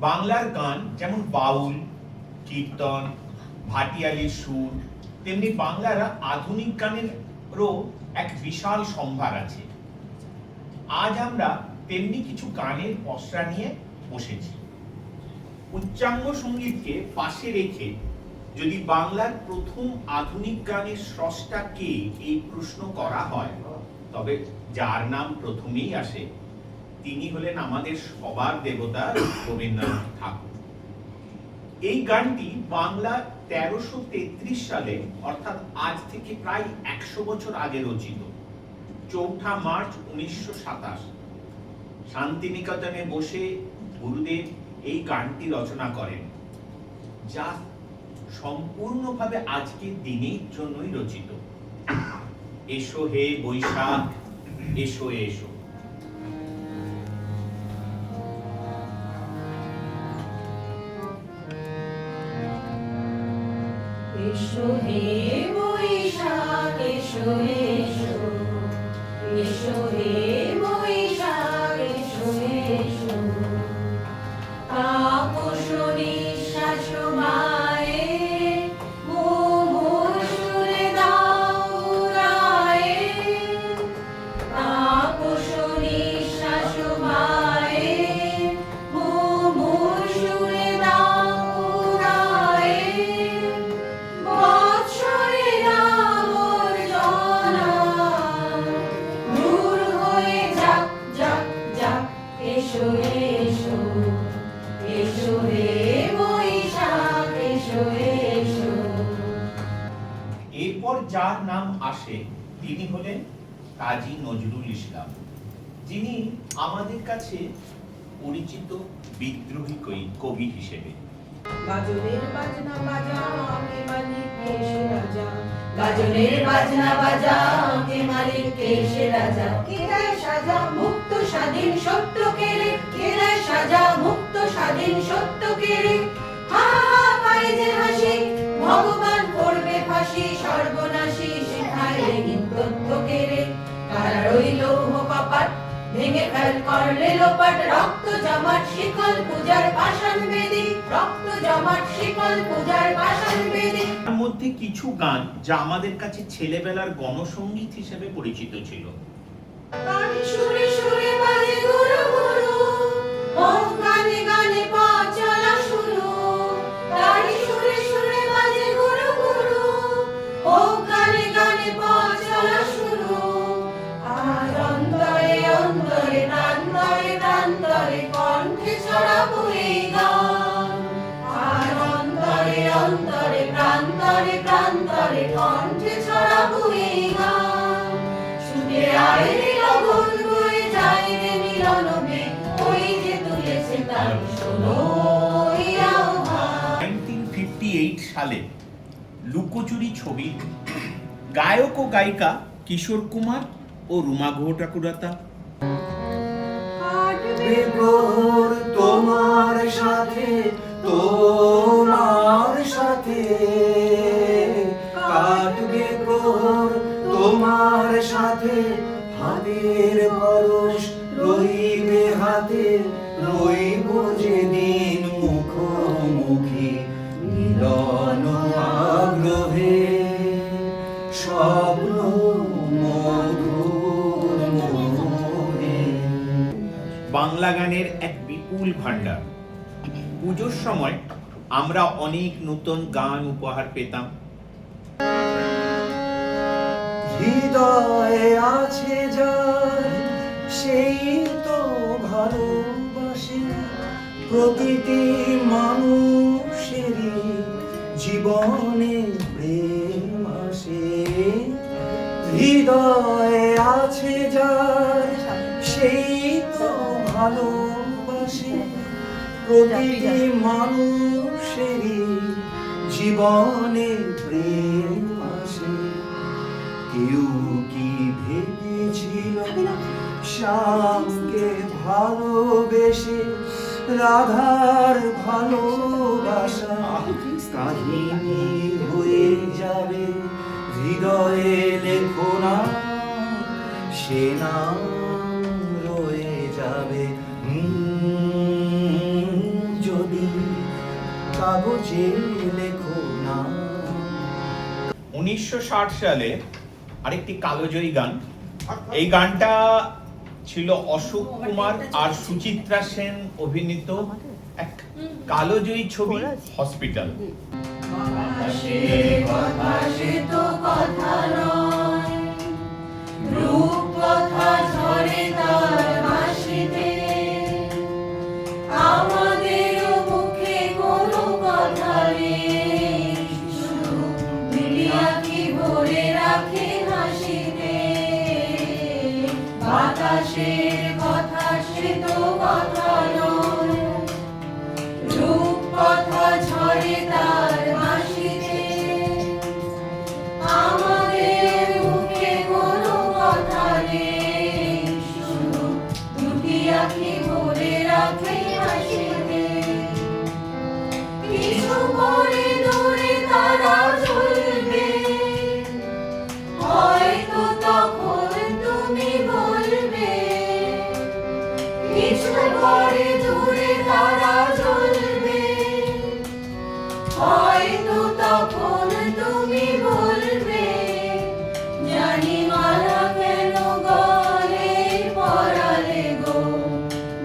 বাংলার গান যেমন বাউল, কীর্তন, ভাটিয়ালির সুর, তেমনি বাংলার আধুনিক গানেরও এক বিশাল সম্ভার আছে। আজ আমরা তেমনি কিছু গানের পসরা নিয়ে বসেছি। উচ্চাঙ্গ সঙ্গীতকে পাশে রেখে যদি বাংলার প্রথম আধুনিক গানের স্রষ্টা কে এই প্রশ্ন করা হয়, তবে যার নাম প্রথমেই আসে তিনি হলেন আমাদের সবার দেবতা রবীন্দ্রনাথ ঠাকুর। এই গানটি বাংলা ১৩৩৩ সালে, অর্থাৎ আজ থেকে প্রায় ১০০ বছর আগে রচিত। ৪ঠা মার্চ ১৯২৭ শান্তিনিকেতনে বসে গুরুদেব এই গানটি রচনা করেন, যা সম্পূর্ণভাবে আজকের দিনের জন্যই রচিত। এসো হে বৈশাখ, এসো এসো। এসো হে বৈশাখ, এসো এসো, এসো হে বৈশাখ, এসো এসো। তাপস নিঃশ্বাস মায়ে মোর সুরে দাও রায়ে। তাপস নিঃশ্বাস মায়ে মোর সুরে দাও রায়ে। বৎসরের আবর্জনা দূর হয়ে যাক যাক যাক। এসো এসো, এসো হে বৈশাখ, এসো এসো। এরপর যার নাম আসে তিনি হলেন কাজী নজরুল ইসলাম, যিনি আমাদের কাছে পরিচিত বিদ্রোহী কবি হিসেবে। গাজনের বাজনা বাজা কে মালিক কেশে রাজা। গাজনের বাজনা বাজা কে মালিক কেশে রাজা। কে দেয় সাজা মুক্ত স্বাধীন সত্য কেড়ে। কে দেয় সাজা মুক্ত স্বাধীন সত্য কেড়ে। হা হা পায় যে হাসি, ভগবান করবে ফাঁসি। সর্বনাশী শেখায় লেগিন তথ্য কেড়ে। কারা রইল কপাট ভেঙে ফেল করলে লোপাট। রক্ত জমাট শিকল পূজার পাষাণ বেদী। রক্ত জমাট শিকল পূজার পাষাণ বেদী। তার মধ্যে কিছু গান যা আমাদের কাছে ছেলেবেলার গণসঙ্গীত হিসেবে পরিচিত ছিল। গানে সুরে সুরে বাজে গুরু গুরু, ও গানে গানে পা চলা শুরু। গানে সুরে সুরে বাজে গুরু গুরু, ও গানে গানে পা চলা শুরু। আর অন্তরে অন্তরে প্রান্তরে প্রান্তরে কণ্ঠে ছড়াবো এই গান। আর অন্তরে অন্তরে প্রান্তরে প্রান্তরে কণ্ঠে ছড়াবো এই গান। ছুটে আয় রে লগন বয়ে যায় রে মিলনবে। ওই যে তুলেছে তার শোনো এই আহ্বান। 1958 সালে লুকোচুরি ছবি গায়ক ও গায়িকা কিশোর কুমার ও রুমা গুহ ঠাকুরতা। কাটবে প্রহর তোমার সাথে, তোমার সাথে। কাটবে প্রহর তোমার সাথে, হাতের পরশ রইবে হাতে। রইব যেদিন মুখোমুখি মিলন আগ্রহে। স্বপ্ন মধুর মোহে। বাংলা গানের এক বিপুল ভান্ডার। পুজোর সময় আমরা অনেক নতুন গান উপহার পেতাম। হৃদয়ে আছে যার সেই তো ভালোবাসে। প্রতিটি মানুষেরই জীবনে প্রেম আসে। হৃদয়ে আছে যার সেই তো ভালোবাসে। প্রতিটি মানুষেরই জীবনে প্রেম আসে। কেউ কি ভেবেছিল শ্যামকে ভালোবেসে রাধার ভালোবাসা কাহিনী হয়ে যাবে। হৃদয়ে লেখো না সে নাম রয়ে যাবে। কাগজে লেখো না। 1960 সালে আরেকটি কালোজয়ী গান, এই গানটা ছিল অশোক কুমার আর সুচিত্রা সেন অভিনীত এক কালোজয়ী ছবি হসপিটাল। কথা সে তো কথা নয়, রূপ কথা ঝরে তার হাসিতে, আমাদের মুখে কোনো কথা নেই, শুধু দুনিয়াকে ভরে রাখে হাসিতে। বাতাসের কথা সে তো কথা নয়, রূপ কথা ঝরে তার হাসিতে, আমাদের মুখে কোনো কথা নেই, শুধু দুটি আঁখি ভরে রাখে হাসিতে। কিছু পরে দূরে তারা জ্বলবে, হয়তো তখন তুমি বলবে। কিছু পরে দূরে তারা জ্বলবে, হয়তো তখন তুমি বলবে, জানি মালা কেন গলে পরালে গো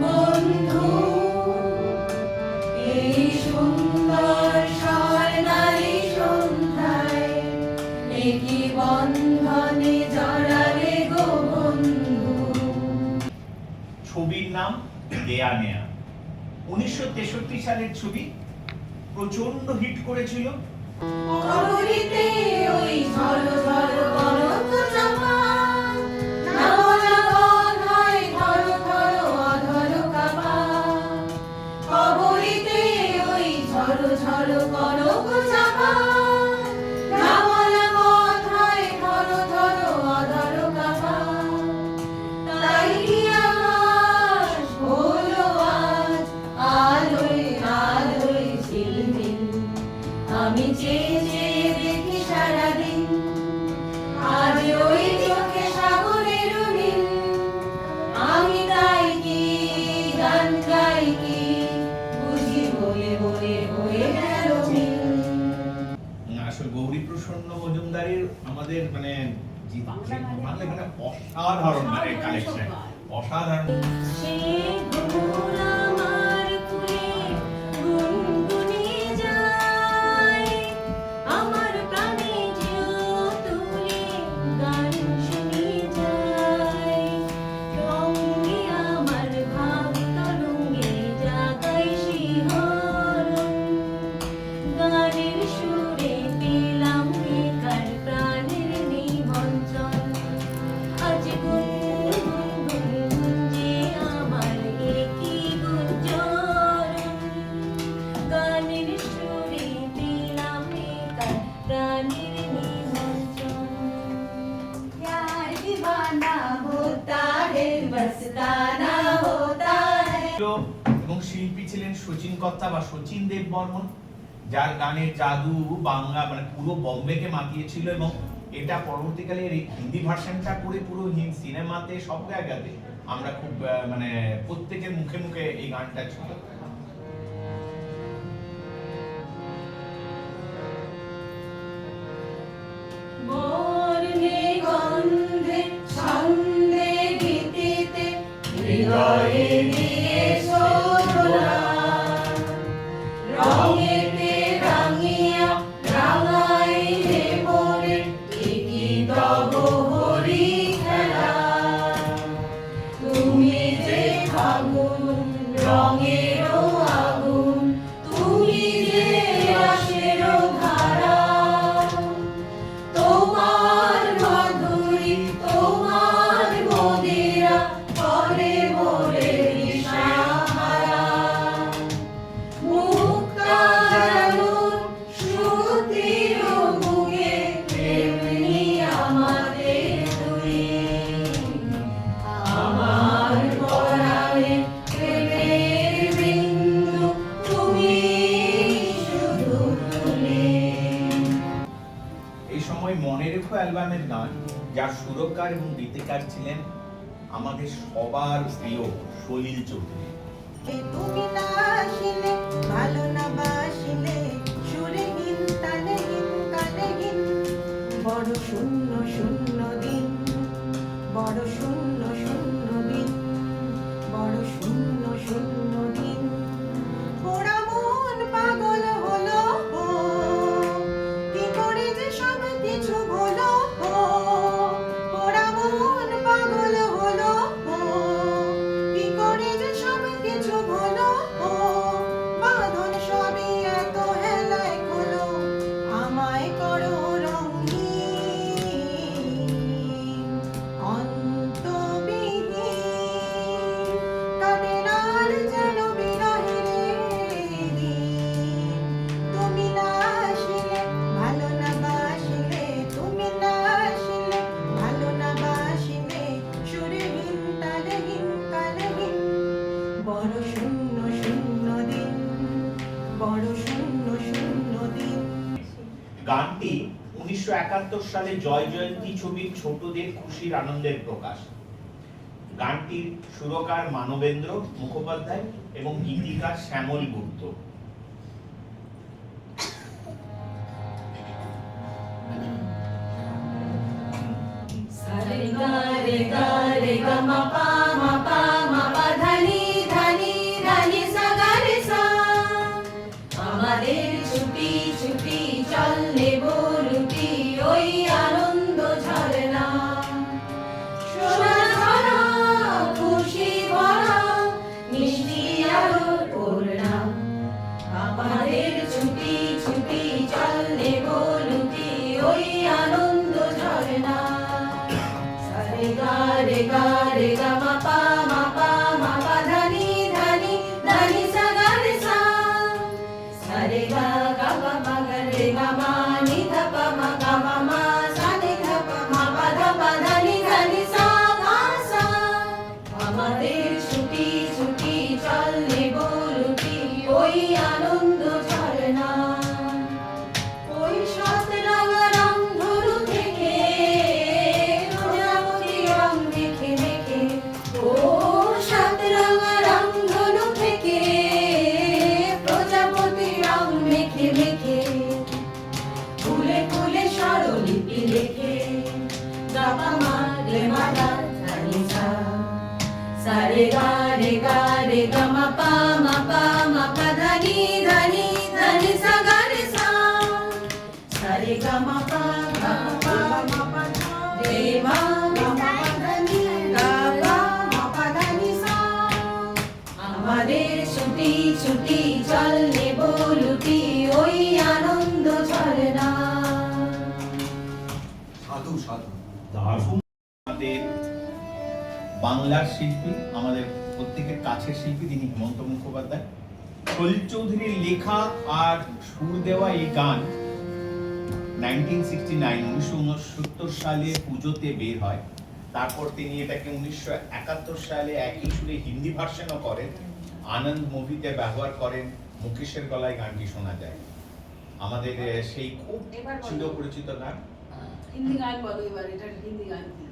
বন্ধু। এই সুন্দর স্বর্ণালী সন্ধ্যায় একই বন্ধনে জড়ালে গো বন্ধু। ছবির নাম দেয়া নেয়া, 1963 সালের ছবি, প্রচন্ড হিট করেছিল। কবরীতে ওই ঝড় ঝড় কনক চাপা, না বলা কথায় ধর ধর অধর কাপা। কবরীতে ওই ঝড় ঝড় কনক চাপা, না বলা কথায় ধর ধর অধর কাপা। তাই আকাশ হলো আজ আলোয় আলোয় ঝিলমিল, আমি চেয়ে চেয়ে দেখি সারাদিন, আজ ওই চোখে সাগরের নীল। আমি গাই কি গান গাই কি, বুঝি বলে বলে হয়ে গেল মিল। আসলে গৌরী প্রসন্ন মজুমদারের আমাদের মানে বাংলা মানে অসাধারণ মানে কালেকশন, অসাধারণ। সে গুণ আমার কুলে গুনগুনে যায়, আমার প্রাণে যেও তুলে গান শুনে যায়। রঙে আমার ভাব তরঙ্গে জাগায় শিহরণ, গানের সুরে পেলাম বেকার প্রাণের নিমন্ত্রণ। আজ গুনগুন যে আমার একই গুঞ্জন, গানের সুরে পেলাম বেকার প্রাণের নিমন্ত্রণ। प्यार दीवाना होता है बसता ना होता है। এবং শিল্পী ছিলেন শচীন কর্তা বা শচীন দেব বর্মন, যার গানের জাদু বাংলা মানে পুরো বম্বেকে মাতিয়েছিল। এবং এটা পরবর্তীকালে এর হিন্দি ভার্সনটা করে পুরো সিনেমাতে সব জায়গাতে আমরা খুব মানে প্রত্যেকের মুখে মুখে এই গানটা ছিল। বর্ণে গন্ধে ছন্দে গীতিতে হৃদয়ে দিয়ে শোধনা, রঙেতে রাঙিয়া রাঙাইলে মোরে কি তব হরি খেলা। তুমি যে ফাগুন রঙেরও আগুন, তুমি যে রসেরও ধারা, তোমার মাধুরী তোমার মদিরা করে মোরে দিশাহারা। মুক্তা যেমন শ্রুতির মুখে, তেমনি আমাদের দুই, আমার পরাণে প্রেমের বিন্দু তুমি, শুধু তুমি। এই সময় মনে রেখো অ্যালবামের গান, যার সুরকার এবং গীতিকার ছিলেন আমাদের সবার প্রিয় সলিল চৌধুরী। তুমি না আসিলে ভালো না বাসিলে বড় শূন্য শূন্য দিন। গানটি 1971 সালে জয় জয়ন্তী ছবির ছোটদের খুশির আনন্দের প্রকাশ। গানটির সুরকার মানবেন্দ্র মুখোপাধ্যায় এবং গীতিকার শ্যামল গুপ্ত। সারে গা রে গা রে গা মা পা ধনি ধনি ধনি সা গা রে সা। আমাদের ছুটি ছুটি চলে বলুটি ওই আনন্দ ঝরনা। সোনা ঝরা খুশি ভরা মিষ্টি আলোর ওড়না। আমাদের ছুটি ছুটি চলে বলুটি ওই আনন্দ ঝরনা। সারে গা রে গা মা পা ধনি ধনি ধনি সা গা রে সা। সারে গা গা মা পা গা রে গা মা নি ধা পা মা গা মা সা নি ধা পা মা পা ধা পা ধনি ধনি সা গা সা। আমাদের ছুটি ছুটি চলে বলুটি ওই আনন্দ ঝরনা। ওই সাত রাঙা রংধনু থেকে প্রজাপতি রং মেখে মেখে। ও সাত রাঙা রংধনু থেকে প্রজাপতি রং মেখে মেখে। ফুলে ফুলে স্বরলিপি লেখে গা মা রে মা ধা ধনি সা। সারে গা রে গা মা পা ধনি ধনি ধনি সা গা রে সা। সারে গা মা পা রে মা ধনি গা পা ধনি সা। আমাদের ছুটি ছুটি চলে বলুটি ওই আনন্দ ঝরনা। সাধু সাধু আমাদের বাংলার শিল্পী, আমাদের প্রত্যেকের কাছের শিল্পী, তিনি হেমন্ত মুখোপাধ্যায়। সলিল চৌধুরীর লেখা আর সুর দেওয়া এই গান 1969 সালে পুজোতে বের হয়। তারপর তিনি এটাকে 1971 সালে একই সুরে হিন্দি ভার্সনও করেন, আনন্দ মুভিতে ব্যবহার করেন। মুকেশের গলায় গানটি শোনা যায়। আমাদের সেই খুব চিরপরিচিত গান। হিন্দি গান বলো এবার, এটা হিন্দি গান কি?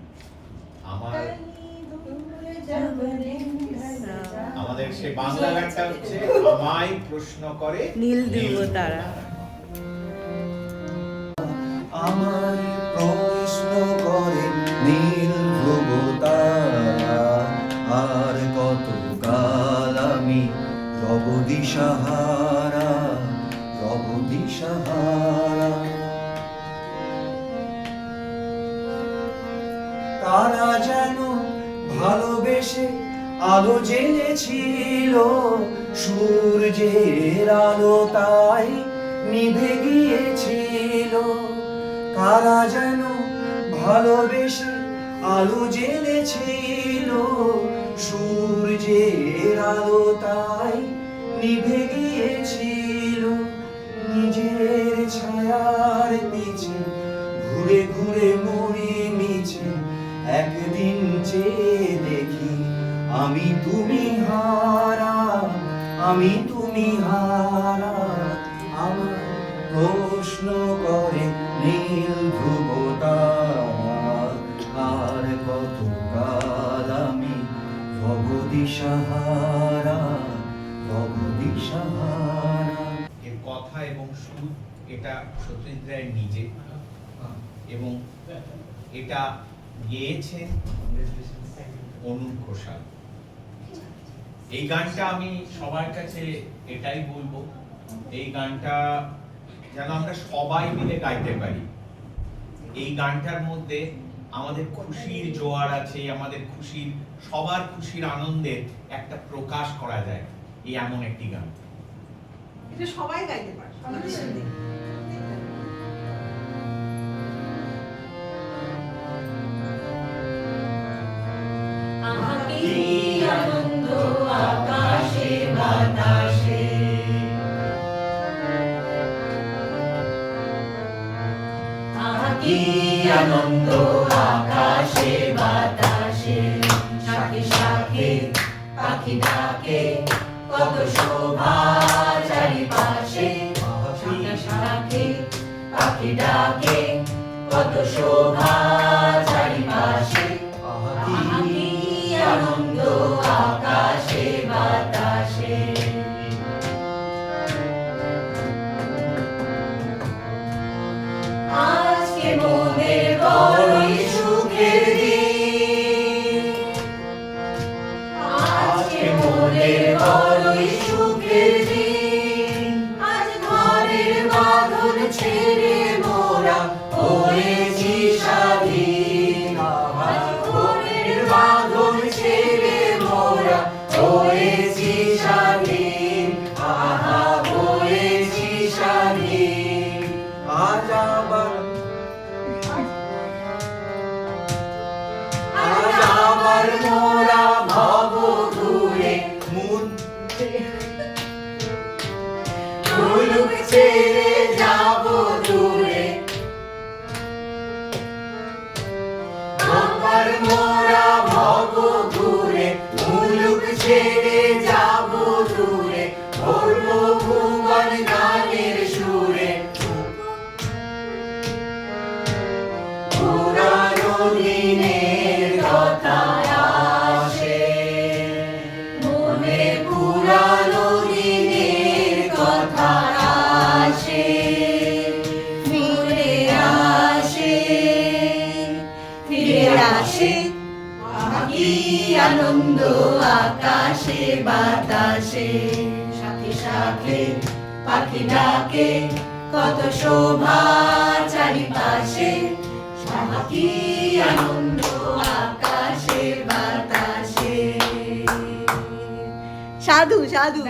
আমাদের সেই বাংলা গানটা হচ্ছে আমায় প্রশ্ন করে নীল ধ্রুব তারা। আমার প্রশ্ন করে নীল ধ্রুব তারা। আর কত কাল আমি রব দিশাহারা, রব দিশাহারা। তারা যেন ভালোবেসে আলো জ্বেলেছিল, সূর্যের আলো তাই নিভে গিয়েছিল। তারা যেন ভালোবেসে আলো জ্বেলেছিল, সূর্যের আলো তাই নিভে গিয়েছিল। নিজের ছায়ার পিছে ঘুরে ঘুরে মরি মিছে, একদিন চেয়ে দেখি আমি তুমি হারা, আমি তুমি হারা। আমার প্রশ্ন করে নীল ধ্রুব তারা। আর কত কাল আমি রব দিশাহারা, রব দিশাহারা। এর কথা এবং সুর এটা সত্যজিৎ রায়ের নিজে, এবং এটা গেয়েছেন অনুপ ঘোষাল। এই গানটা আমি সবার কাছে এটাই বলবো, এই গানটা যেন আমরা সবাই মিলে গাইতে পারি। এই গানটার মধ্যে আমাদের খুশির জোয়ার আছে, আমাদের খুশির, সবার খুশির আনন্দের একটা প্রকাশ করা যায় এই এমন একটি গান। এটা সবাই গাইতে পারে, সবাই শুনতে। কি আনন্দ আকাশে বাতাসে, কি আনন্দ আকাশে বাতাসে। শাখে শাখে পাখি ডাকে, কত শোভা চারিপাশে। চারিপাশে শাখে শাখে পাখি ডাকে কত শোভা চারিপাশে আহা কি আনন্দ আকাশে বাতাসে আজকে মনের বড়ই সুখের দিন আজকে মনের বড়ই সুখের দিন আজ ঘরের বাঁধন ছেড়ে মোরা হয়েছি স্বাধীন আজ ঘরের বাঁধন ছেড়ে মোরা হয়েছি স্বাধীন আহা হয়েছি স্বাধীন আজ আবার মোরা ভব ঘুরে মুলুক ছেড়ে যাব দূরে আবার মোরা ভব ঘুরে মুলুক ছেড়ে যাব দূরে ধর্ম ভুবন গানের সুরে পুরানো দিনের কথা আসে মনে পুরানো দিনের কথা আসে ফিরে আসে ফিরে আসে আহা কি আনন্দ আকাশে বাতাসে শাখে শাখে পাখি ডাকে কত শোভা চারিপাশে আহা কি আনন্দ আকাশে বাতাসে সাধু সাধু